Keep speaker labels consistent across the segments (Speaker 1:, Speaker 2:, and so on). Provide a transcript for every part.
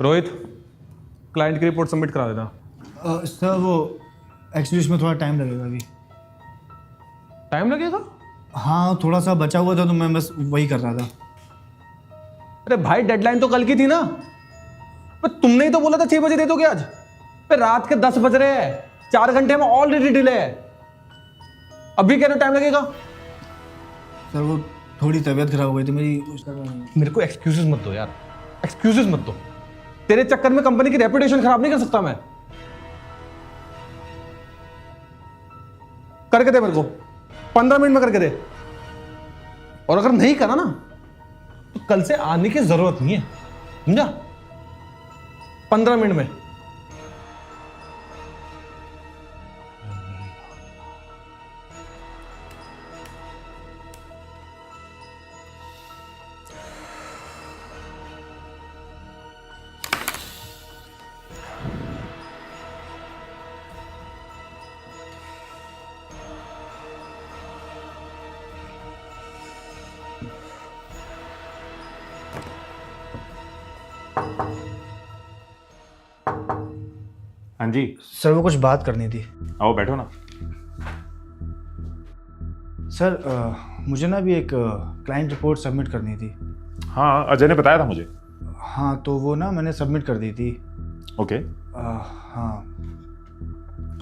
Speaker 1: Rohit, client की report submit करा देना।
Speaker 2: सर वो एक्चुअली इसमें थोड़ा टाइम लगेगा अभी।
Speaker 1: टाइम लगेगा?
Speaker 2: हाँ थोड़ा सा बचा हुआ था तो मैं बस वही कर रहा था।
Speaker 1: अरे भाई, डेडलाइन तो कल की थी ना। पर तुमने ही तो बोला था 6 बजे दे दोगे आज। पे रात के 10 बज रहे हैं, 4 घंटे में ऑलरेडी डिले है। अभी कह रहे हो टाइम लगेगा?
Speaker 2: सर वो थोड़ी तबीयत खराब हो गई थी मेरी।
Speaker 1: मेरे को एक्सक्यूजेस मत दो यार, एक्सक्यूजेस मत दो। तेरे चक्कर में कंपनी की रेपुटेशन खराब नहीं कर सकता मैं। करके दे मेरे को, 15 मिनट में करके दे। और अगर नहीं करा ना तो कल से आने की जरूरत नहीं है, समझा? 15 मिनट में।
Speaker 3: हाँ जी।
Speaker 2: सर वो कुछ बात करनी थी।
Speaker 3: आओ बैठो ना।
Speaker 2: सर मुझे ना अभी एक क्लाइंट रिपोर्ट सबमिट करनी थी।
Speaker 3: हाँ, अजय ने बताया था मुझे।
Speaker 2: हाँ तो वो ना मैंने सबमिट कर दी थी।
Speaker 3: ओके।
Speaker 2: हाँ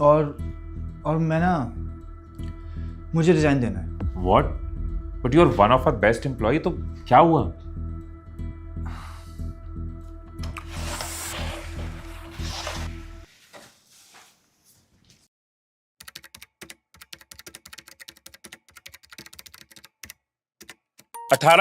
Speaker 2: और मैं ना, मुझे रिजाइन देना है।
Speaker 3: What? But you are one of our best employ, तो क्या हुआ?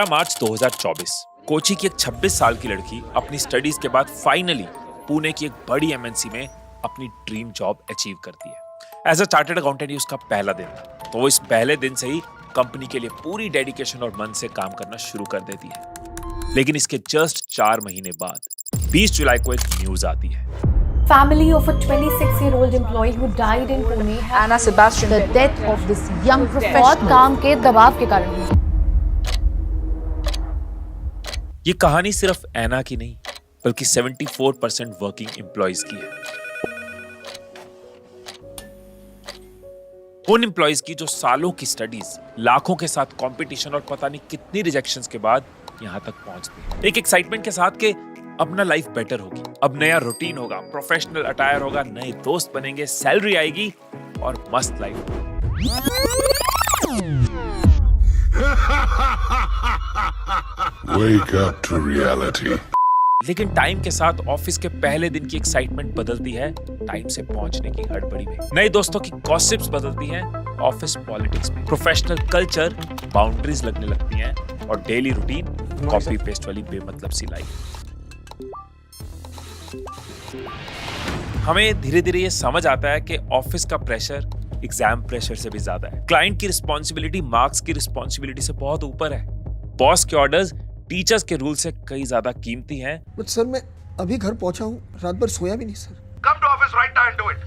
Speaker 4: मार्च 2024 कोची की एक 26 साल की लड़की अपनी स्टडीज के बाद फाइनली पुणे की एक बड़ी एमएनसी में अपनी ड्रीम जॉब अचीव करती है। एज अ चार्टर्ड अकाउंटेंट ये उसका पहला दिन था, तो वो इस पहले दिन से ही कंपनी के लिए पूरी डेडिकेशन और मन से काम करना शुरू कर देती है। लेकिन इसके जस्ट 4 महीने बाद 20 जुलाई को एक न्यूज आती है।
Speaker 5: Family of a 26-year-old employee who died in Pune.
Speaker 6: Anna Sebastian.
Speaker 5: The death of this young professional. बहुत काम के दबाव के कारण हुई।
Speaker 4: ये कहानी सिर्फ एना की नहीं, बल्कि 74% वर्किंग एम्प्लॉइज की है। उन एम्प्लॉइज की जो सालों की स्टडीज, लाखों के साथ कंपटीशन और पता नहीं कितनी रिजेक्शंस के बाद यहां तक पहुंचती है। एक एक्साइटमेंट के साथ कि अपना लाइफ बेटर होगी, अब नया रूटीन होगा, प्रोफेशनल अटायर होगा, नए दोस्त बनेंगे, सैलरी आएगी और मस्त life.
Speaker 7: Wake up to reality.
Speaker 4: लेकिन टाइम के साथ ऑफिस के पहले दिन की एक्साइटमेंट बदलती है टाइम से पहुंचने की हड़बड़ी में। नए दोस्तों की गॉसिप्स बदलती हैं ऑफिस पॉलिटिक्स में। प्रोफेशनल कल्चर बाउंड्रीज लगने लगती हैं और डेली रूटीन कॉपी पेस्ट वाली बेमतलब सी लाइफ। हमें धीरे धीरे ये समझ आता है कि ऑफिस का प्रेशर एग्जाम प्रेशर से भी ज्यादा है। क्लाइंट की रिस्पॉन्सिबिलिटी मार्क्स की रिस्पॉन्सिबिलिटी से बहुत ऊपर है। बॉस के ऑर्डर्स टीचर्स के रूल से कई ज्यादा कीमती हैं।
Speaker 8: बट सर मैं अभी घर पहुंचा हूँ, रात भर सोया भी नहीं sir.
Speaker 7: Come to office right now and do it.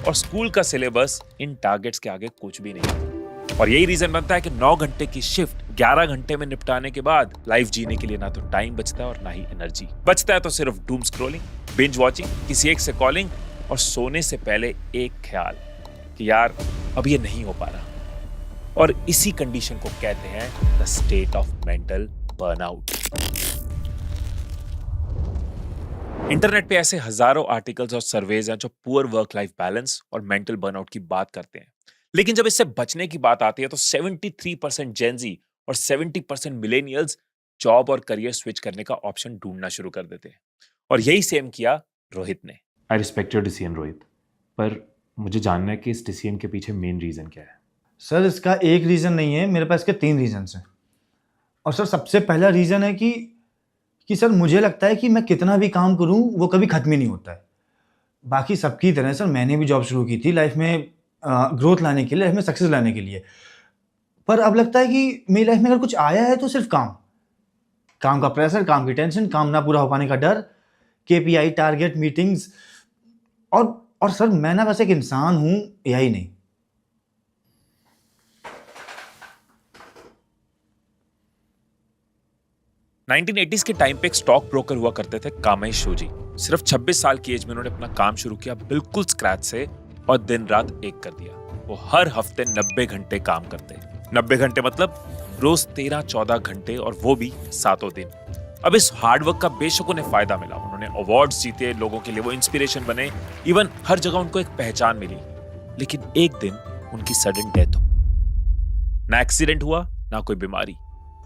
Speaker 4: और स्कूल का सिलेबस इन टारगेट्स के आगे कुछ भी नहीं। और यही रीजन बनता है कि 9 घंटे की शिफ्ट 11 घंटे में निपटाने के बाद लाइफ जीने के लिए ना तो टाइम बचता है और ना ही एनर्जी बचता है। तो सिर्फ डूम स्क्रॉलिंग, बिंज वॉचिंग, किसी एक से कॉलिंग और सोने से पहले एक ख्याल कि यार अब ये नहीं हो पा रहा। और इसी कंडीशन को कहते हैं the state of mental burnout. Internet पे ऐसे हजारों आर्टिकल्स और सर्वेज हैं जो पुअर वर्क लाइफ बैलेंस और मेंटल बर्नआउट की बात करते हैं। लेकिन जब इससे बचने की बात आती है तो 73% जेनजी और 70% मिलेनियल्स जॉब और करियर स्विच करने का ऑप्शन ढूंढना शुरू कर देते हैं। और यही सेम किया रोहित ने।
Speaker 3: I respect your decision Rohit, पर मुझे जानना है कि इस डिसीजन के पीछे मेन रीजन क्या है।
Speaker 2: सर इसका एक रीज़न नहीं है, मेरे पास इसके 3 रीजन्स हैं। और सर सबसे पहला रीज़न है कि सर मुझे लगता है कि मैं कितना भी काम करूं वो कभी ख़त्म ही नहीं होता है। बाकी सबकी तरह सर मैंने भी जॉब शुरू की थी लाइफ में ग्रोथ लाने के लिए, लाइफ में सक्सेस लाने के लिए। पर अब लगता है कि मेरी लाइफ में अगर कुछ आया है तो सिर्फ काम का प्रेशर, काम की टेंशन, काम ना पूरा हो पाने का डर, KPI टारगेट मीटिंग्स। और सर मैं ना बस एक इंसान हूँ, AI नहीं।
Speaker 4: 1980s के टाइम पे एक स्टॉक ब्रोकर हुआ करते थे कामेश शोजी। सिर्फ 26 साल की एज में उन्होंने अपना काम शुरू किया बिल्कुल स्क्रैच से और दिन रात एक कर दिया। वो हर हफ्ते 90 घंटे काम करते। 90 घंटे मतलब रोज 13-14 घंटे और वो भी 7 दिन। अब इस हार्डवर्क का बेशक उन्हें फायदा मिला, उन्होंने अवार्ड्स जीते, लोगों के लिए वो इंस्पिरेशन बने, इवन हर जगह उनको एक पहचान मिली। लेकिन एक दिन उनकी सडन डेथ हो। ना एक्सीडेंट हुआ ना कोई बीमारी,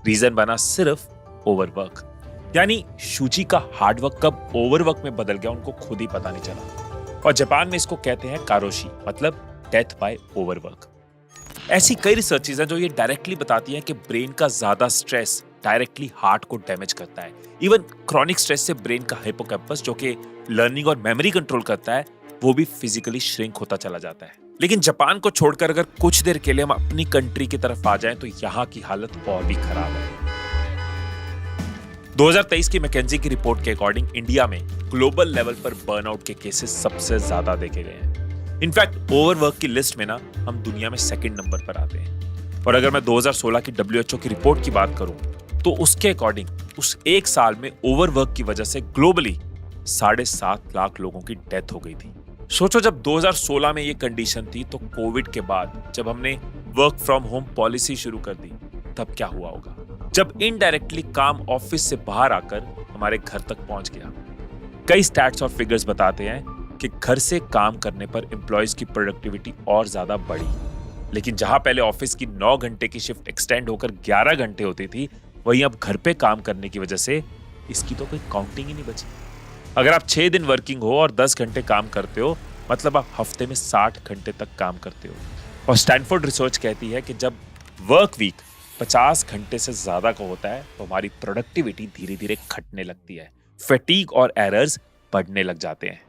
Speaker 4: रीजन बना सिर्फ ओवरवर्क। यानी शूजी का हार्डवर्क कब ओवरवर्क में बदल गया उनको खुद ही पता नहीं चला। और जापान में इसको कहते हैं कारोशी, मतलब डेथ बाय ओवरवर्क। ऐसी कई रिसर्चेज हैं जो ये डायरेक्टली बताती हैं कि ब्रेन का ज्यादा स्ट्रेस डायरेक्टली हार्ट को डैमेज करता है। इवन क्रॉनिक स्ट्रेस से ब्रेन का हिपोकैम्पस जो कि लर्निंग और मेमोरी कंट्रोल करता है वो भी फिजिकली श्रिंक होता चला जाता है। लेकिन जापान को छोड़कर अगर कुछ देर के लिए हम अपनी कंट्री की तरफ आ जाएं तो यहाँ की हालत और भी खराब है। 2023 की मैकेंजी की रिपोर्ट के अकॉर्डिंग इंडिया में ग्लोबल लेवल पर बर्नआउट के केसेस सबसे ज्यादा देखे गए हैं। इनफैक्ट ओवरवर्क की लिस्ट में ना हम दुनिया में सेकंड नंबर पर आते हैं। और अगर मैं 2016 की WHO की रिपोर्ट की बात करूं तो उसके अकॉर्डिंग उस एक साल में ओवरवर्क की वजह से ग्लोबली 7.5 लाख लोगों की डेथ हो गई थी। सोचो जब 2016 में ये कंडीशन थी तो कोविड के बाद जब हमने वर्क फ्रॉम होम पॉलिसी शुरू कर दी तब क्या हुआ होगा, जब इनडायरेक्टली काम ऑफिस से बाहर आकर हमारे घर तक पहुंच गया। कई स्टैट्स और फिगर्स बताते हैं कि घर से काम करने पर एम्प्लॉयज की प्रोडक्टिविटी और ज्यादा बढ़ी। लेकिन जहां पहले ऑफिस की 9 घंटे की शिफ्ट एक्सटेंड होकर 11 घंटे होती थी, वहीं अब घर पे काम करने की वजह से इसकी तो कोई काउंटिंग ही नहीं बची। अगर आप 6 दिन वर्किंग हो और 10 घंटे काम करते हो मतलब आप हफ्ते में 60 घंटे तक काम करते हो। और स्टैनफोर्ड रिसर्च कहती है कि जब वर्क वीक 50 घंटे से ज्यादा का होता है तो हमारी प्रोडक्टिविटी धीरे धीरे घटने लगती है, फैटीग और एरर्स बढ़ने लग जाते हैं।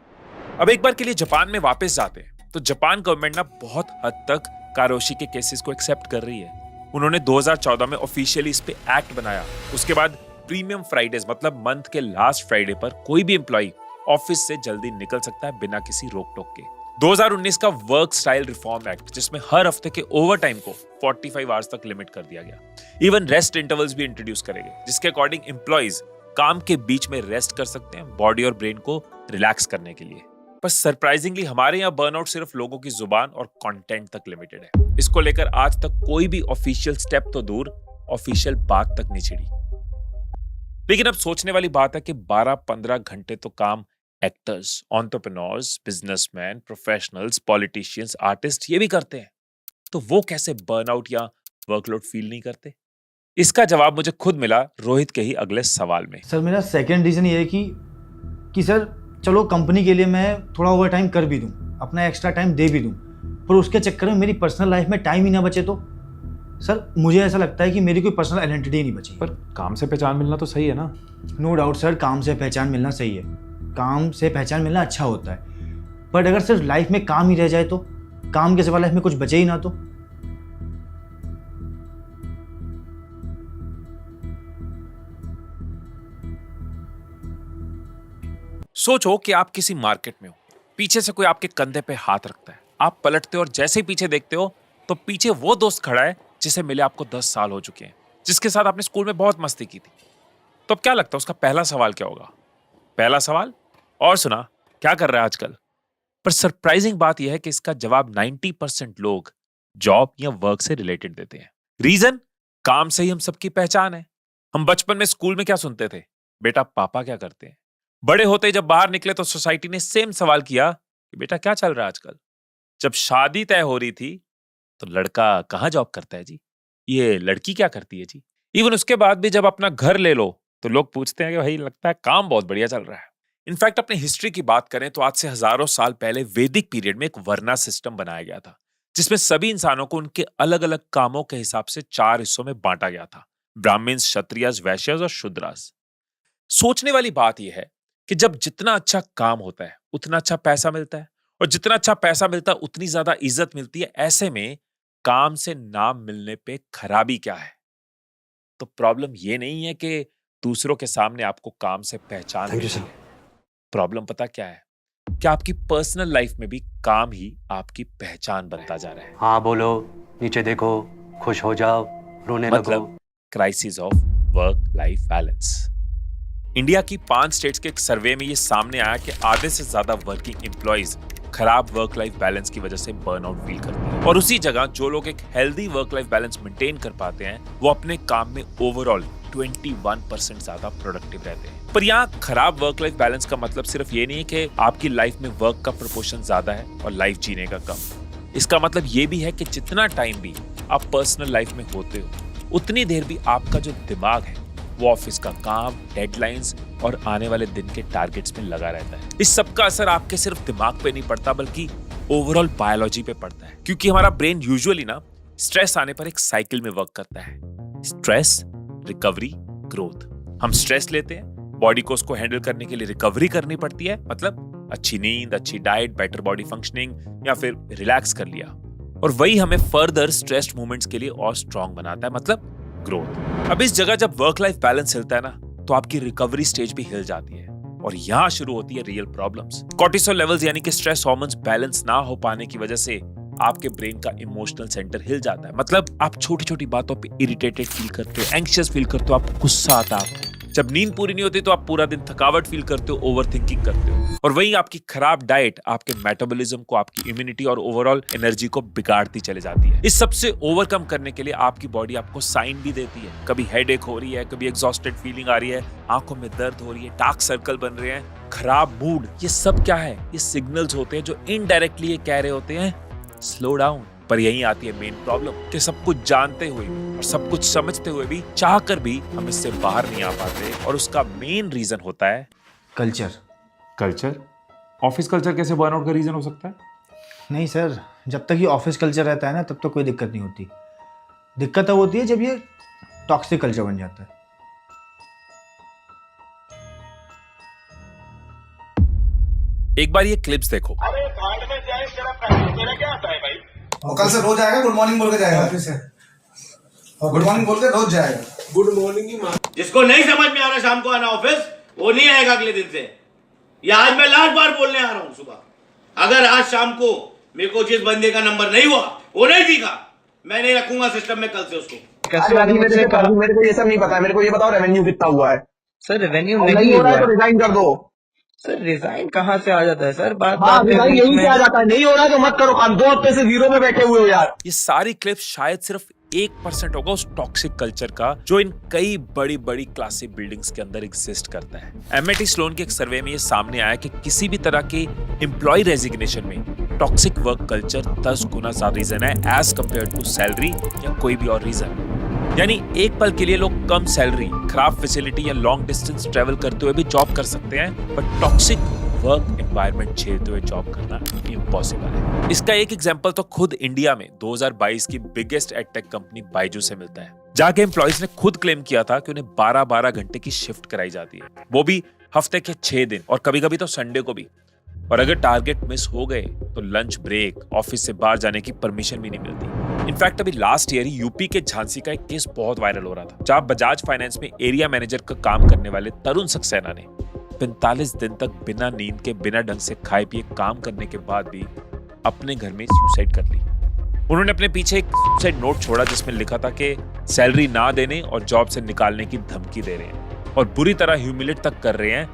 Speaker 4: अब एक बार के लिए जापान में वापस जाते हैं तो जापान गवर्नमेंट ना बहुत हद तक कारोशी के केसेस को एक्सेप्ट कर रही है। उन्होंने 2014 में ऑफिशियली इस पे एक्ट बनाया। उसके बाद प्रीमियम फ्राइडेज मतलब मंथ के लास्ट फ्राइडे पर कोई भी एम्प्लॉय ऑफिस से जल्दी निकल सकता है बिना किसी रोक टोक के। 2019 का वर्क स्टाइल रिफॉर्म एक्ट जिसमें हर हफ्ते के ओवर टाइम को 45 आवर्स तक लिमिट कर दिया गया। इवन रेस्ट इंटरवल्स भी इंट्रोड्यूस करेंगे जिसके अकॉर्डिंग एम्प्लॉयज काम के बीच में रेस्ट कर सकते हैं बॉडी और ब्रेन को रिलैक्स करने के लिए। पर सरप्राइजिंगली हमारे यहाँ बर्नआउट सिर्फ लोगों की जुबान और कंटेंट तक लिमिटेड है। इसको लेकर आज तक कोई भी ऑफिशियल स्टेप तो दूर ऑफिशियल बात तक नहीं छिड़ी। लेकिन अब सोचने वाली बात है कि 12-15 घंटे तो काम actors, entrepreneurs, businessman, professionals, politicians, artist ये भी करते हैं, तो वो कैसे बर्नआउट या वर्कलोड फील नहीं करते? इसका जवाब मुझे खुद मिला रोहित के ही अगले सवाल में।
Speaker 2: सर मेरा सेकंड रीज़न ये है कि सर चलो कंपनी के लिए मैं थोड़ा ओवर टाइम कर भी दूं, अपना एक्स्ट्रा टाइम दे भी दूं, पर उसके चक्कर में मेरी पर्सनल लाइफ में टाइम ही ना बचे तो सर मुझे ऐसा लगता है कि मेरी कोई पर्सनल आइडेंटिटी नहीं बची।
Speaker 3: पर काम से पहचान मिलना तो सही है ना?
Speaker 2: नो डाउट सर, काम से पहचान मिलना सही है, काम से पहचान मिलना अच्छा होता है, बट अगर सिर्फ लाइफ में काम ही रह जाए तो काम के सिवा लाइफ में कुछ बचे ही ना तो।
Speaker 4: सोचो कि आप किसी मार्केट में हो, पीछे से कोई आपके कंधे पे हाथ रखता है, आप पलटते हो और जैसे ही पीछे देखते हो तो पीछे वो दोस्त खड़ा है जिसे मिले आपको 10 साल हो चुके हैं, जिसके साथ आपने स्कूल में बहुत मस्ती की थी। तो अब क्या लगता है उसका पहला सवाल क्या होगा? पहला सवाल, और सुना क्या कर रहा है आजकल? पर सरप्राइजिंग बात यह है कि इसका जवाब 90% लोग जॉब या वर्क से रिलेटेड देते हैं। रीजन, काम से ही हम सबकी पहचान है। हम बचपन में स्कूल में क्या सुनते थे? बेटा पापा क्या करते हैं? बड़े होते ही जब बाहर निकले तो सोसाइटी ने सेम सवाल किया कि बेटा क्या चल रहा है आजकल? जब शादी तय हो रही थी तो लड़का कहाँ जॉब करता है जी, ये लड़की क्या करती है जी। इवन उसके बाद भी जब अपना घर ले लो तो लोग पूछते हैं कि भाई लगता है काम बहुत बढ़िया चल रहा है। इनफैक्ट अपनी हिस्ट्री की बात करें तो आज से हजारों साल पहले वैदिक पीरियड में एक वर्ना सिस्टम बनाया गया था जिसमें सभी इंसानों को उनके अलग अलग कामों के हिसाब से 4 हिस्सों में बांटा गया था, ब्राह्मण्स, क्षत्रियस, वैश्यस और शूद्रास। सोचने वाली बात यह है कि जब जितना अच्छा काम होता है उतना अच्छा पैसा मिलता है, और जितना अच्छा पैसा मिलता है उतनी ज्यादा इज्जत मिलती है। ऐसे में काम से नाम मिलने पे खराबी क्या है? तो प्रॉब्लम ये नहीं है कि दूसरों के सामने आपको काम से पहचान मिली है। प्रॉब्लम पता क्या है? कि आपकी पर्सनल लाइफ में भी काम ही आपकी पहचान बनता जा रहा है।
Speaker 6: हाँ बोलो, नीचे देखो, खुश हो जाओ, रोने लगो।
Speaker 4: मतलब crisis of work life balance. India की 5 स्टेट्स के एक सर्वे में ये सामने आया कि आधे से ज्यादा वर्किंग एम्प्लॉइज खराब वर्क लाइफ बैलेंस की वजह से बर्नआउट फील करते हैं, और उसी जगह जो लोग एक healthy work life balance maintain कर पाते हैं वो अपने काम में ओवरऑल 21% ज्यादा प्रोडक्टिव रहते हैं। पर यहाँ खराब वर्क लाइफ बैलेंस का मतलब सिर्फ ये नहीं है कि आपकी लाइफ में वर्क का प्रोपोर्शन ज्यादा है और लाइफ जीने का कम। इसका मतलब ये भी है कि जितना टाइम भी आप पर्सनल लाइफ में होते हो उतनी देर भी आपका जो दिमाग है वो ऑफिस का काम, डेडलाइंस और आने वाले दिन के टारगेट्स में लगा रहता है। इस सब का असर आपके सिर्फ दिमाग पे नहीं पड़ता बल्कि ओवरऑल बायोलॉजी पे पड़ता है, क्योंकि हमारा ब्रेन यूजुअली ना स्ट्रेस आने पर एक साइकिल में वर्क करता है। Stress, recovery, growth. हम स्ट्रेस लेते हैं, बॉडी को उसको हैंडल करने के लिए रिकवरी करनी पड़ती है, मतलब अच्छी नींद, अच्छी डाइट, बेटर बॉडी फंक्शनिंग या फिर रिलैक्स कर लिया, और वही हमें फर्दर स्ट्रेस्ड मूवमेंट्स के लिए और स्ट्रांग बनाता है, मतलब ग्रोथ। अब इस जगह जब वर्क लाइफ बैलेंस हिलता है ना तो आपकी रिकवरी स्टेज भी हिल जाती है, और यहां शुरू होती है रियल प्रॉब्लम्स। कॉर्टिसोल लेवल्स यानी कि स्ट्रेस हार्मोन्स बैलेंस ना हो पाने की वजह से आपके ब्रेन का इमोशनल सेंटर हिल जाता है, मतलब आप छोटी छोटी बातों पे इरिटेटेड फील करते हो, एंग्शियस फील करते हो, आपको गुस्सा आता है। जब नींद पूरी नहीं होती तो आप पूरा दिन थकावट फील करते हो, ओवरथिंकिंग करते हो, और वहीं आपकी खराब डाइट आपके मेटाबॉलिज्म को, आपकी इम्यूनिटी और ओवरऑल एनर्जी को बिगाड़ती चले जाती है। इस सबसे ओवरकम करने के लिए आपकी बॉडी आपको साइन भी देती है। कभी हेडेक हो रही है, कभी एग्जॉस्टेड फीलिंग आ रही है, आंखों में दर्द हो रही है, डार्क सर्कल बन रहे हैं, खराब मूड। ये सब क्या है? ये सिग्नल्स होते हैं जो इनडायरेक्टली ये कह रहे होते हैं स्लो डाउन। पर यहीं आती है मेन प्रॉब्लम कि सब कुछ जानते हुए और सब कुछ समझते हुए भी चाहकर भी हम इससे बाहर नहीं आ पाते, और उसका मेन रीजन होता है
Speaker 2: कल्चर।
Speaker 3: कल्चर? ऑफिस कल्चर कैसे बर्नआउट का रीजन हो सकता है?
Speaker 2: नहीं सर, जब तक ये ऑफिस कल्चर रहता है ना तब तक कोई दिक्कत नहीं होती। दिक्कत तब होती है जब ये टॉक्सिक कल्चर बन जाता है।
Speaker 4: एक बार ये क्लिप्स देखो।
Speaker 6: और कल से रोज आएगा, गुड मॉर्निंग बोल के जाएगा ऑफिस से। गुड मॉर्निंग बोल के रोज जाएगा। गुड मॉर्निंग ही
Speaker 9: जिसको नहीं समझ में आ रहा शाम को आना ऑफिस, वो नहीं आएगा अगले दिन से। या आज मैं लास्ट बार बोलने आ रहा हूँ सुबह, अगर आज शाम को मेरे को जिस बंदे का नंबर नहीं हुआ, वो नहीं दिखा, मैं नहीं रखूंगा सिस्टम में कल से उसको।
Speaker 6: मेरे को ये सब नहीं पता है, मेरे को ये बताओ रेवेन्यू कितना हुआ है।
Speaker 10: सर रेवेन्यू
Speaker 6: नहीं हो रहा है तो रिजाइन कर दो।
Speaker 10: सर रिजाइन कहाँ से आ जाता है सर? बात
Speaker 6: रिजाइन यहीं से आ जाता है। नहीं हो रहा है तो मत करो काम। 2 हफ्ते से 0 में बैठे हुए हो यार।
Speaker 4: ये सारी क्लिप्स शायद सिर्फ 1% होगा उस टॉक्सिक कल्चर का जो इन कई बड़ी बड़ी क्लासिक बिल्डिंग्स के अंदर एग्जिस्ट करता है। एमआईटी स्लोन के एक सर्वे में ये सामने आया कि किसी भी तरह के एम्प्लॉय रेजिग्नेशन में टॉक्सिक वर्क कल्चर 10 गुना ज्यादा रीजन है एज कंपेयर टू सैलरी या कोई भी और रीजन। यानी एक पल के लिए लोग कम सैलरी, खराब फैसिलिटी या लॉन्ग डिस्टेंस ट्रेवल करते हुए भी जॉब कर सकते हैं, पर टॉक्सिक वर्क एनवायरनमेंट झेलते हुए जॉब करना इम्पॉसिबल है। इसका एक एग्जांपल तो खुद इंडिया में 2022 की बिगेस्ट एडटेक कंपनी बायजू से मिलता है, जहां के एम्प्लॉइज ने खुद क्लेम किया था कि उन्हें 12-12 घंटे की शिफ्ट कराई जाती है, वो भी हफ्ते के 6 दिन और कभी-कभी तो संडे को भी। और अगर टारगेट मिस हो गए तो लंच ब्रेक, ऑफिस से बाहर जाने की परमिशन भी नहीं मिलती। इनफैक्ट अभी लास्ट ईयर ही यूपी के झांसी का एक केस बहुत वायरल हो रहा था, जहां बजाज फाइनेंस में एरिया मैनेजर का काम करने वाले तरुण सक्सेना ने 45 दिन तक बिना नींद के, बिना ढंग से खाए पिए काम करने के बाद भी अपने घर में सुसाइड कर ली। उन्होंने अपने पीछे एक सुसाइड नोट छोड़ा जिसमें लिखा था कि सैलरी ना देने और जॉब से निकालने की धमकी दे रहे हैं और बुरी तरह ह्यूमिलेट तक कर रहे हैं।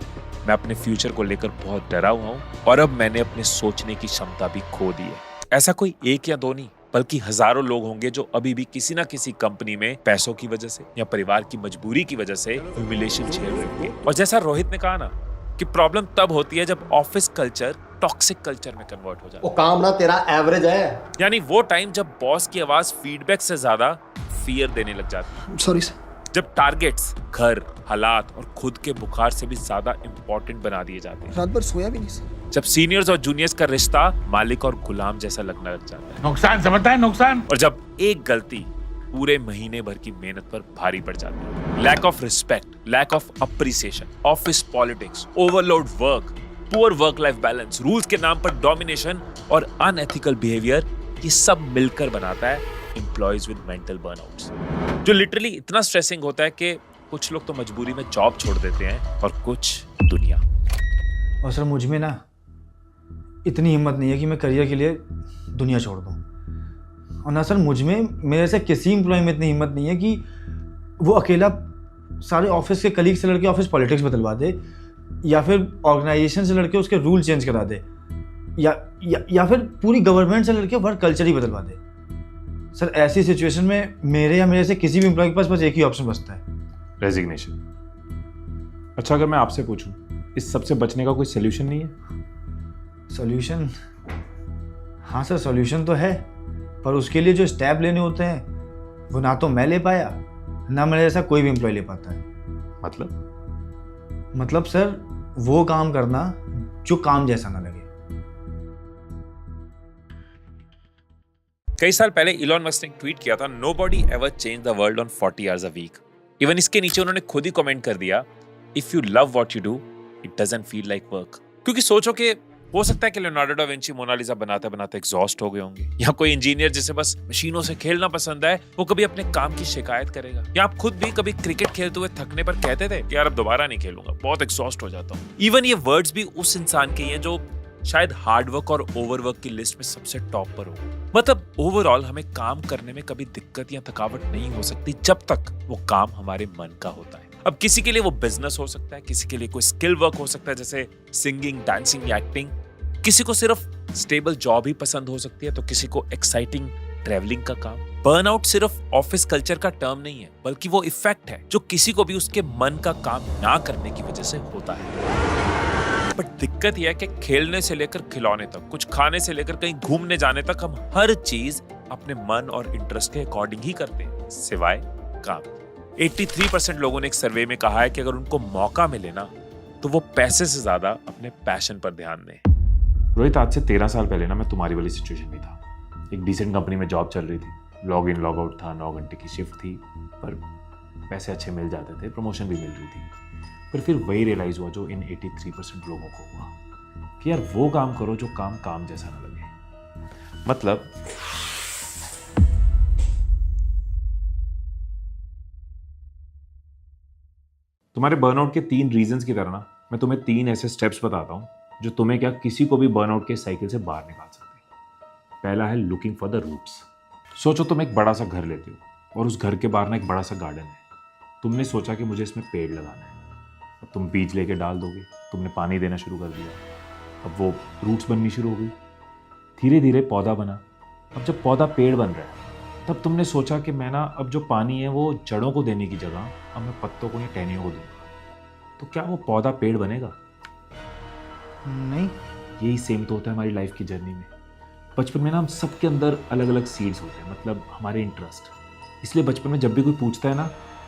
Speaker 4: मैं अपने फ्यूचर को लेकर बहुत डरा हुआ हूं और अब मैंने अपने सोचने की क्षमता भी खो दी है। ऐसा कोई 1 या 2 नहीं बल्कि हजारों लोग होंगे जो अभी भी किसी ना किसी कंपनी में पैसों की वजह से या परिवार की मजबूरी की वजह से ह्यूमिलेशन झेल रहे होंगे। और जैसा रोहित ने कहा ना कि प्रॉब्लम तब होती है जब ऑफिस कल्चर टॉक्सिक कल्चर में कन्वर्ट हो जाता है।
Speaker 6: वो काम ना तेरा एवरेज है,
Speaker 4: यानी वो टाइम जब बॉस की आवाज फीडबैक से ज्यादा फियर देने लग जाती है।
Speaker 8: Sorry sir.
Speaker 4: जब टारगेट्स घर, हालात और खुद के बुखार से भी ज्यादा इंपॉर्टेंट बना दिए जाते हैं।
Speaker 8: रात भर सोया भी नहीं सर।
Speaker 4: जब सीनियर्स और जूनियर्स का रिश्ता मालिक और गुलाम जैसा लगने लग जाता है।
Speaker 7: नुकसान समझता है, नुकसान।
Speaker 4: और जब एक गलती पूरे महीने भर की मेहनत पर भारी पड़ जाती है। Lack of respect, lack of appreciation, office politics, overload work, poor work life balance, rules के नाम पर डोमिनेशन और अनएथिकल बिहेवियर, ये सब मिलकर बनाता है एम्प्लॉयज विद मेंटल बर्नआउट्स, जो लिटरली इतना स्ट्रेसिंग होता है कि कुछ लोग तो मजबूरी में जॉब छोड़ देते हैं और कुछ दुनिया।
Speaker 2: और सर मुझ में ना इतनी हिम्मत नहीं है कि मैं करियर के लिए दुनिया छोड़ दूँ, और ना सर मुझ में, मेरे से किसी एम्प्लॉय में इतनी हिम्मत नहीं है कि वो अकेला सारे ऑफिस के कलीग से लड़के ऑफिस पॉलिटिक्स बदलवा दे, या फिर ऑर्गेनाइजेशन से लड़के उसके रूल चेंज करा दे, या फिर पूरी गवर्नमेंट से लड़के वर्क कल्चर ही बदलवा दे। सर ऐसी सिचुएशन में मेरे या मेरे से किसी भी एम्प्लॉय के पास बस एक ही ऑप्शन बचता है,
Speaker 3: रेजिग्नेशन। अच्छा, अगर मैं आपसे पूछूं, इस सब से बचने का कोई सोल्यूशन नहीं है?
Speaker 2: सॉल्यूशन? हाँ सर, सॉल्यूशन तो है, पर उसके लिए जो स्टेप लेने होते हैं वो ना तो मैं ले पाया, ना मेरे जैसा कोई भी एम्प्लॉय ले पाता है। मतलब सर, वो काम करना जो काम जैसा ना लगे।
Speaker 4: कई साल पहले इलॉन मस्क ने ट्वीट किया था, nobody ever change the world on 40 hours a week. Even इसके नीचे उन्होंने खुद ही कमेंट कर दिया, if you love what you do it doesn't feel like work. क्योंकि सोचो कि हो सकता है कि लियोनार्डो डा विंची मोनालिसा बनाते बनाते एग्जॉस्ट हो गए होंगे, या कोई इंजीनियर जिसे बस मशीनों से खेलना पसंद है वो कभी अपने काम की शिकायत करेगा, या आप खुद भी कभी क्रिकेट खेलते हुए थकने पर कहते थे कि यार अब दोबारा नहीं खेलूंगा, बहुत एग्जॉस्ट हो जाता हूँ। इवन ये वर्ड्स भी उस इंसान के हैं जो शायद हार्डवर्क और ओवरवर्क की लिस्ट में सबसे टॉप पर हो। मतलब ओवरऑल हमें काम करने में कभी दिक्कत या थकावट नहीं हो सकती जब तक वो काम हमारे मन का होता है। अब किसी के लिए वो बिजनेस हो सकता है, किसी के लिए कोई स्किल वर्क हो सकता है जैसे सिंगिंग, डांसिंग या एक्टिंग, किसी को सिर्फ स्टेबल जॉब ही पसंद हो सकती है, तो किसी को एक्साइटिंग ट्रैवलिंग का काम। बर्नआउट सिर्फ ऑफिस कल्चर का टर्म नहीं है, बल्कि वो इफेक्ट है जो किसी को भी उसके मन का काम ना करने की वजह से होता है। बट दिक्कत यह है कि खेलने से लेकर खिलौने तक, कुछ खाने से लेकर कहीं घूमने जाने तक हम हर चीज अपने मन और इंटरेस्ट के अकॉर्डिंग ही करते हैं, सिवाय काम। 83% लोगों ने एक सर्वे में कहा है कि अगर उनको मौका मिले ना तो वो पैसे से ज्यादा अपने पैशन पर ध्यान दें।
Speaker 3: रोहित, आज से 13 साल पहले ना मैं तुम्हारी वाली सिचुएशन में था। एक डिसेंट कंपनी में जॉब चल रही थी, लॉग इन लॉग आउट था, 9 घंटे की शिफ्ट थी, पर पैसे अच्छे मिल जाते थे, प्रमोशन भी मिल रही थी। पर फिर वही रियलाइज हुआ जो इन 83% लोगों को हुआ कि यार वो काम करो जो काम जैसा ना लगे। मतलब तुम्हारे बर्नआउट के 3 रीजंस की तरह ना मैं तुम्हें 3 ऐसे स्टेप्स बताता हूं जो तुम्हें क्या किसी को भी बर्नआउट के साइकिल से बाहर निकाल सकते हैं। पहला है लुकिंग फॉर द रूट्स। सोचो तुम एक बड़ा सा घर लेते हो और उस घर के बाहर ना एक बड़ा सा गार्डन है। तुमने सोचा कि मुझे इसमें पेड़ लगाना है। अब तुम बीज लेके डाल दोगे, तुमने पानी देना शुरू कर दिया, अब वो रूट्स बननी शुरू हो गई, धीरे धीरे पौधा बना। अब जब पौधा पेड़ बन रहा है तब तुमने सोचा कि मैं ना अब जो पानी है वो जड़ों को देने की जगह अब मैं पत्तों को या टहनियों को दूंगा। तो क्या वो पौधा पेड़ बनेगा?
Speaker 2: नहीं।
Speaker 3: यही सेम तो होता है हमारी लाइफ की जर्नी में। बचपन में ना हम सबके अंदर अलग अलग सीड्स होते हैं, मतलब हमारे इंटरेस्ट। इसलिए बचपन में जब भी कोई पूछता है ना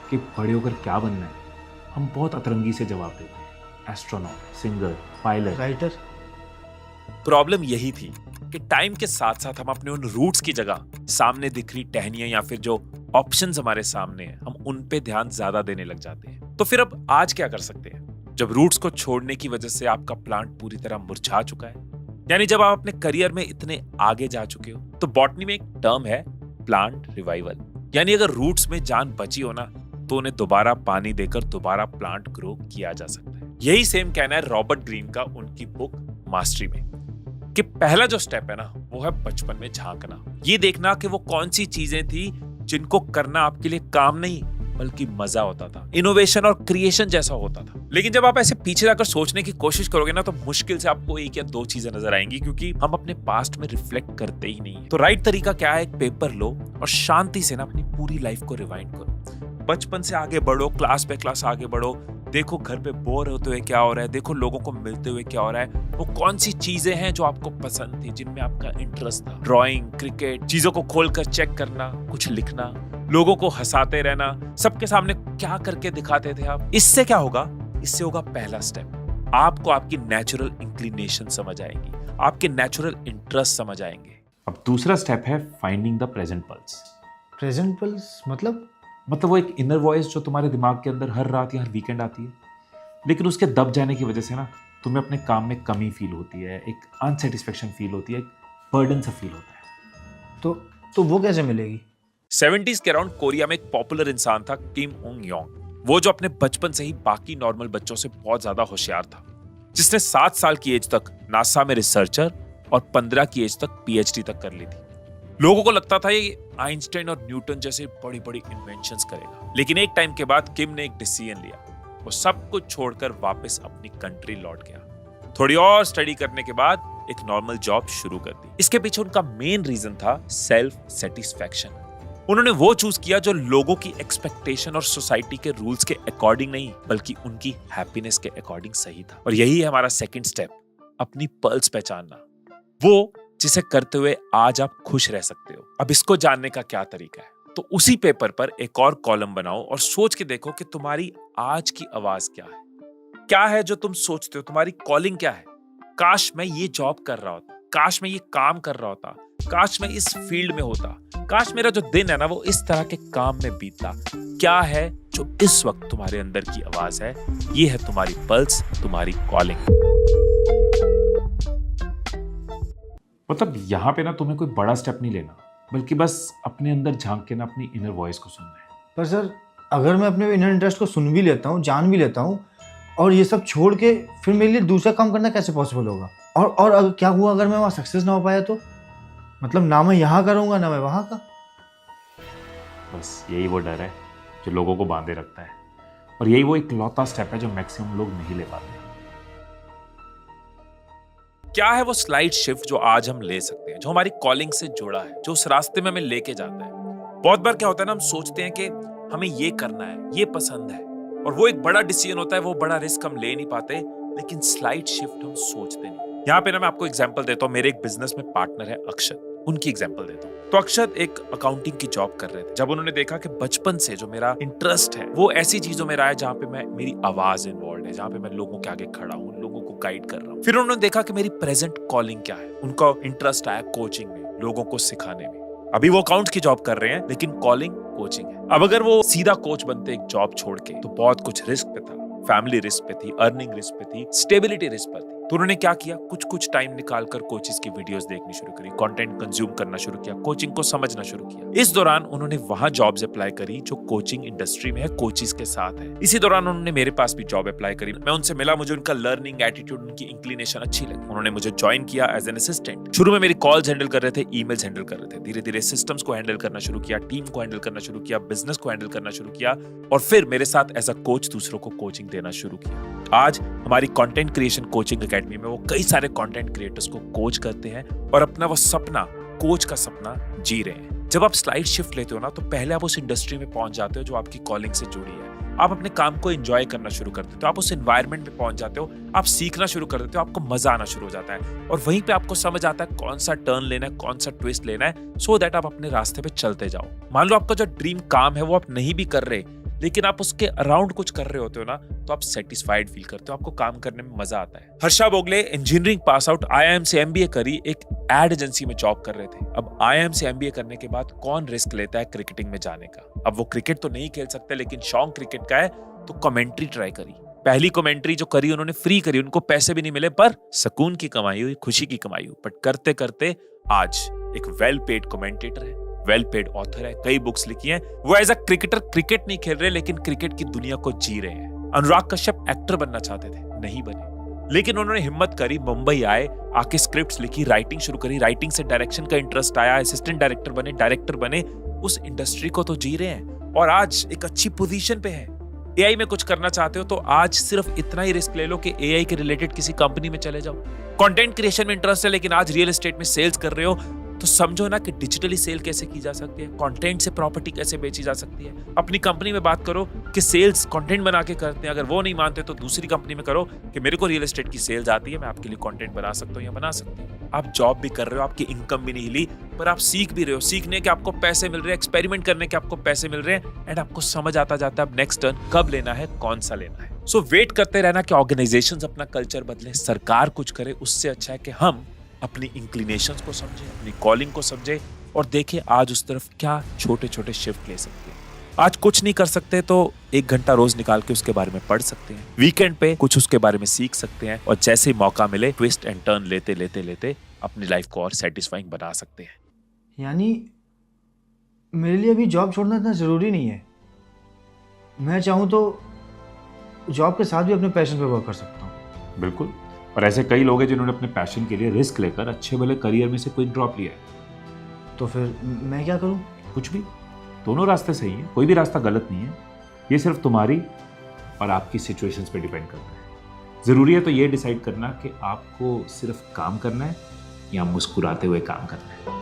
Speaker 3: कि बड़े होकर क्या बनना है, हम बहुत अतरंगी से जवाब देते हैं, astronaut, singer, pilot,
Speaker 2: writer.
Speaker 4: Problem यही थी कि टाइम के साथ साथ हम अपने उन रूट्स की जगह सामने दिख रही टहनियां या फिर जो ऑप्शंस हमारे सामने हैं हम उन पे ध्यान ज्यादा देने लग जाते हैं। तो फिर अब आज क्या कर सकते हैं जब रूट्स को छोड़ने की वजह से आपका प्लांट पूरी तरह मुरझा चुका है, यानी जब आप अपने करियर में इतने आगे जा चुके हो? तो बॉटनी में एक टर्म है प्लांट रिवाइवल, यानी अगर रूट्स में जान बची हो ना तो उन्हें दोबारा पानी देकर दोबारा प्लांट ग्रो किया जा सकता है। यही सेम कहना है रॉबर्ट ग्रीन का उनकी बुक मास्टरी में कि पहला जो स्टेप है ना वो है बचपन में झांकना, ये देखना कि वो कौन सी चीजें थी जिनको करना आपके लिए काम नहीं बल्कि मजा होता था, इनोवेशन और क्रिएशन जैसा होता था। लेकिन जब आप ऐसे पीछे जाकर सोचने की कोशिश करोगे ना तो मुश्किल से आपको 1 या 2 चीजें नजर आएंगी, क्योंकि हम अपने पास्ट में रिफ्लेक्ट करते ही नहीं। तो राइट तरीका क्या है? एक पेपर लो और शांति से ना अपनी पूरी लाइफ को रिवाइंड करो। बचपन से आगे बढ़ो, क्लास पे क्लास आगे बढ़ो, देखो घर पे बोर होते हुए क्या हो रहा है, देखो लोगों को मिलते हुए क्या हो रहा है, वो कौन सी चीजें हैं जो आपको पसंद थी, जिनमें आपका इंटरेस्ट था। ड्राइंग, क्रिकेट, चीजों को खोलकर चेक करना, कुछ लिखना, लोगों को हंसाते रहना, सबके सामने क्या करके दिखाते थे आप। इससे क्या होगा? इससे होगा पहला स्टेप, आपको आपकी नेचुरल इंक्लिनेशन समझ आएगी, आपके नेचुरल इंटरेस्ट समझ आएंगे।
Speaker 3: अब दूसरा स्टेप है finding the present pulse.
Speaker 2: Present pulse मतलब
Speaker 3: वो एक इनर वॉइस जो तुम्हारे दिमाग के अंदर हर रात या हर वीकेंड आती है, लेकिन उसके दब जाने की वजह से ना तुम्हें अपने काम में कमी फील होती है, एक अनसेटिस्फेक्शन फील होती है, एक बर्डन सा फील होता है।
Speaker 2: तो वो कैसे मिलेगी?
Speaker 4: 70s के अराउंड कोरिया में एक पॉपुलर इंसान था किम उंग योंग, वो जो अपने बचपन से ही बाकी नॉर्मल बच्चों से बहुत ज्यादा होशियार था, जिसने 7 साल की एज तक नासा में रिसर्चर और 15 की एज तक PhD तक कर ली थी। लोगों को लगता था ये आइंस्टाइन और न्यूटन जैसे बड़ी बड़ी इन्वेंशंस करेगा, लेकिन एक टाइम के बाद किम ने एक डिसीजन लिया। वो सब कुछ छोड़कर वापस अपनी कंट्री लौट गया। थोड़ी और स्टडी करने के बाद एक नॉर्मल जॉब शुरू कर दी। इसके पीछे उनका मेन रीजन था सेल्फ सेटिस्फैक्शन। उन्होंने वो चूज किया जो लोगों की एक्सपेक्टेशन और सोसाइटी के रूल्स के अकॉर्डिंग नहीं, बल्कि उनकी हैप्पीनेस के अकॉर्डिंग सही था। और यही है हमारा सेकंड स्टेप, अपनी पल्स पहचानना, वो जिसे करते हुए आज आप खुश रह सकते हो। अब इसको जानने का क्या तरीका है? तो उसी पेपर पर एक और कॉलम बनाओ और सोच के देखो कि तुम्हारी आज की आवाज क्या है। क्या है जो तुम सोचते हो? तुम्हारी कॉलिंग क्या है? काश मैं ये जॉब कर रहा होता, काश मैं ये काम कर रहा होता, काश मैं इस फील्ड में होता, काश मेरा जो दिन है ना वो इस तरह के काम में बीतता। क्या है जो इस वक्त तुम्हारे अंदर की आवाज है? ये है तुम्हारी पल्स, तुम्हारी कॉलिंग।
Speaker 3: मतलब यहाँ पे ना तुम्हें कोई बड़ा स्टेप नहीं लेना, बल्कि बस अपने अंदर झांक के ना अपनी इनर वॉइस को सुनना है।
Speaker 2: पर सर, अगर मैं अपने इनर इंटरेस्ट को सुन भी लेता हूँ, जान भी लेता हूँ, और ये सब छोड़ के फिर मेरे लिए दूसरा काम करना कैसे पॉसिबल होगा? और अगर क्या हुआ अगर मैं वहाँ सक्सेस ना हो पाया तो? मतलब ना मैं यहाँ करूँगा ना मैं वहाँ का।
Speaker 3: बस यही वो डर है जो लोगों को बांधे रखता है, और यही वो इकलौता स्टेप है जो मैक्सिमम लोग नहीं ले पाते।
Speaker 4: क्या है वो स्लाइड शिफ्ट जो आज हम ले सकते हैं, जो हमारी कॉलिंग से जुड़ा है, जो उस रास्ते में हमें लेके जाता है? बहुत बार क्या होता है ना, हम सोचते हैं कि हमें ये करना है, ये पसंद है, और वो एक बड़ा डिसीजन होता है, वो बड़ा रिस्क हम ले नहीं पाते, लेकिन स्लाइड शिफ्ट हम सोचते नहीं। यहाँ पे ना मैं आपको एग्जांपल देता हूँ। मेरे एक बिजनेस में पार्टनर है अक्षत, उनकी एग्जांपल देता हूँ। तो अक्षत एक अकाउंटिंग की जॉब कर रहे थे। जब उन्होंने देखा कि बचपन से जो मेरा इंटरेस्ट है वो ऐसी चीजों में रहा है जहाँ पे मेरी आवाज इन्वॉल्व है, जहाँ पे मैं लोगों के आगे खड़ा हूँ, लोगों को गाइड कर रहा हूँ। फिर उन्होंने देखा कि मेरी प्रेजेंट कॉलिंग क्या है। उनका इंटरेस्ट आया कोचिंग में, लोगों को सिखाने में। अभी वो अकाउंट्स की जॉब कर रहे हैं, लेकिन कॉलिंग कोचिंग है। अब अगर वो सीधा कोच बनते एक जॉब छोड़ के, तो बहुत कुछ रिस्क पे था, फैमिली रिस्क पे थी, अर्निंग रिस्क पे थी, स्टेबिलिटी रिस्क पर थी। तो उन्होंने क्या किया, कुछ टाइम निकालकर कोचेस की वीडियोस देखनी शुरू करी, कंटेंट कंज्यूम करना शुरू किया, कोचिंग को समझना शुरू किया। इस दौरान उन्होंने वहां जॉब्स अप्लाई करी जो कोचिंग इंडस्ट्री में है, कोचेस के साथ है। इसी दौरान उन्होंने मेरे पास भी जॉब अप्लाई करी। मैं उनसे मिला, मुझे उनका लर्निंग एटीट्यूड, उनकी इंक्लिनेशन अच्छी लगी। उन्होंने मुझे ज्वाइन किया एज एन असिस्टेंट। शुरू में मेरी कॉल्स हैंडल कर रहे थे, ईमेल्स हैंडल कर रहे थे। धीरे धीरे सिस्टम्स को हैंडल करना शुरू किया, टीम को हैंडल करना शुरू किया, बिजनेस को हैंडल करना शुरू किया, और फिर मेरे साथ एज अ कोच दूसरों को कोचिंग देना शुरू किया। आज हमारी कंटेंट क्रिएशन कोचिंग एकेडमी में वो कई सारे कंटेंट क्रिएटर्स को कोच करते हैं और अपना वो सपना, कोच का सपना जी रहे हैं। जब आप स्लाइड शिफ्ट लेते हो ना, तो पहले आप उस इंडस्ट्री में पहुंच जाते हो जो आपकी कॉलिंग से जुड़ी है। आप अपने काम को एंजॉय करना शुरू कर देते हो, आप उस एनवायरनमेंट में पहुंच जाते हो, आप सीखना शुरू कर देते हो, आपको मजा आना शुरू हो जाता है, और वहीं पे आपको समझ आता है कौन सा टर्न लेना है, कौन सा ट्विस्ट लेना है, सो दैट आप अपने रास्ते पे चलते जाओ। मान लो आपका जो ड्रीम काम है वो आप नहीं भी कर रहे, लेकिन आप उसके अराउंड कुछ कर रहे होते हो ना, तो आप सेटिस्फाइड फील करते हो, आपको काम करने में मजा आता है। Harsha Bogle engineering pass out, IIM से MBA करी, एक एड एजेंसी में जॉब कर रहे थे। अब IIM से MBA करने के बाद कौन रिस्क लेता है क्रिकेटिंग में जाने का? अब वो क्रिकेट तो नहीं खेल सकते, लेकिन शौक क्रिकेट का है, तो कमेंट्री ट्राई करी। पहली कमेंट्री जो करी उन्होंने फ्री करी, उनको पैसे भी नहीं मिले, पर सुकून की कमाई हुई, खुशी की कमाई हुई। बट करते करते आज एक वेल पेड कमेंटेटर है, वेल पेड ऑथर है, कई बुक्स लिखी हैं। वो एज अ क्रिकेटर क्रिकेट नहीं खेल रहे, लेकिन क्रिकेट की दुनिया को जी रहे हैं। अनुराग कश्यप एक्टर बनना चाहते थे, नहीं बने, लेकिन उन्होंने हिम्मत करी, मुंबई आए, आके स्क्रिप्ट्स लिखी, राइटिंग शुरू करी, राइटिंग से डायरेक्शन का इंटरेस्ट आया, असिस्टेंट डायरेक्टर बने, डायरेक्टर बने, उस इंडस्ट्री को तो जी रहे हैं और आज एक अच्छी पोजीशन पे है। AI में कुछ करना चाहते हो तो आज सिर्फ इतना ही रिस्क ले लो कि AI के रिलेटेड किसी कंपनी में चले जाओ। कंटेंट क्रिएशन में इंटरेस्ट है, लेकिन आज रियल एस्टेट में सेल्स कर रहे हो, तो समझो ना कि डिजिटली सेल कैसे की जा सकती है, कंटेंट से प्रॉपर्टी कैसे बेची जा सकती है। अपनी कंपनी में बात करो कि सेल्स कंटेंट बना के करते हैं, अगर वो नहीं मानते तो दूसरी कंपनी में करो कि मेरे को रियल एस्टेट की सेल्स आती है, मैं आपके लिए कंटेंट बना सकता हूँ या बना सकती हूँ। आप जॉब भी कर रहे हो, आपकी इनकम भी नहीं हिली, पर आप सीख भी रहे हो, सीखने के आपको पैसे मिल रहे हैं, एक्सपेरिमेंट करने के आपको पैसे मिल रहे हैं, एंड आपको समझ आता जाता है अब नेक्स्ट टर्न कब लेना है, कौन सा लेना है। सो वेट करते रहना कि ऑर्गेनाइजेशंस अपना कल्चर बदले, सरकार कुछ करे, उससे अच्छा है कि हम अपनी इंक्लिनेशंस को समझे, अपनी कॉलिंग को समझे, और देखें आज उस तरफ क्या छोटे छोटे शिफ्ट ले सकते हैं। आज कुछ नहीं कर सकते तो 1 घंटा रोज निकाल के उसके बारे में पढ़ सकते हैं, वीकेंड पे कुछ उसके बारे में सीख सकते हैं, और जैसे ही मौका मिले ट्विस्ट एंड टर्न लेते लेते लेते अपनी लाइफ को और सेटिस्फाइंग बना सकते हैं।
Speaker 2: यानी मेरे लिए अभी जॉब छोड़ना इतना ज़रूरी नहीं है। मैं चाहूँ तो जॉब के साथ भी अपने पैशन पे वर्क कर सकता हूँ।
Speaker 3: बिल्कुल, और ऐसे कई लोग हैं जिन्होंने अपने पैशन के लिए रिस्क लेकर अच्छे भले करियर में से क्विक ड्रॉप लिया है।
Speaker 2: तो फिर मैं क्या करूं?
Speaker 3: कुछ भी, दोनों रास्ते सही हैं, कोई भी रास्ता गलत नहीं है। ये सिर्फ तुम्हारी और आपकी सिचुएशंस पे डिपेंड करता है। ज़रूरी है तो ये डिसाइड करना कि आपको सिर्फ काम करना है या मुस्कुराते हुए काम करना है।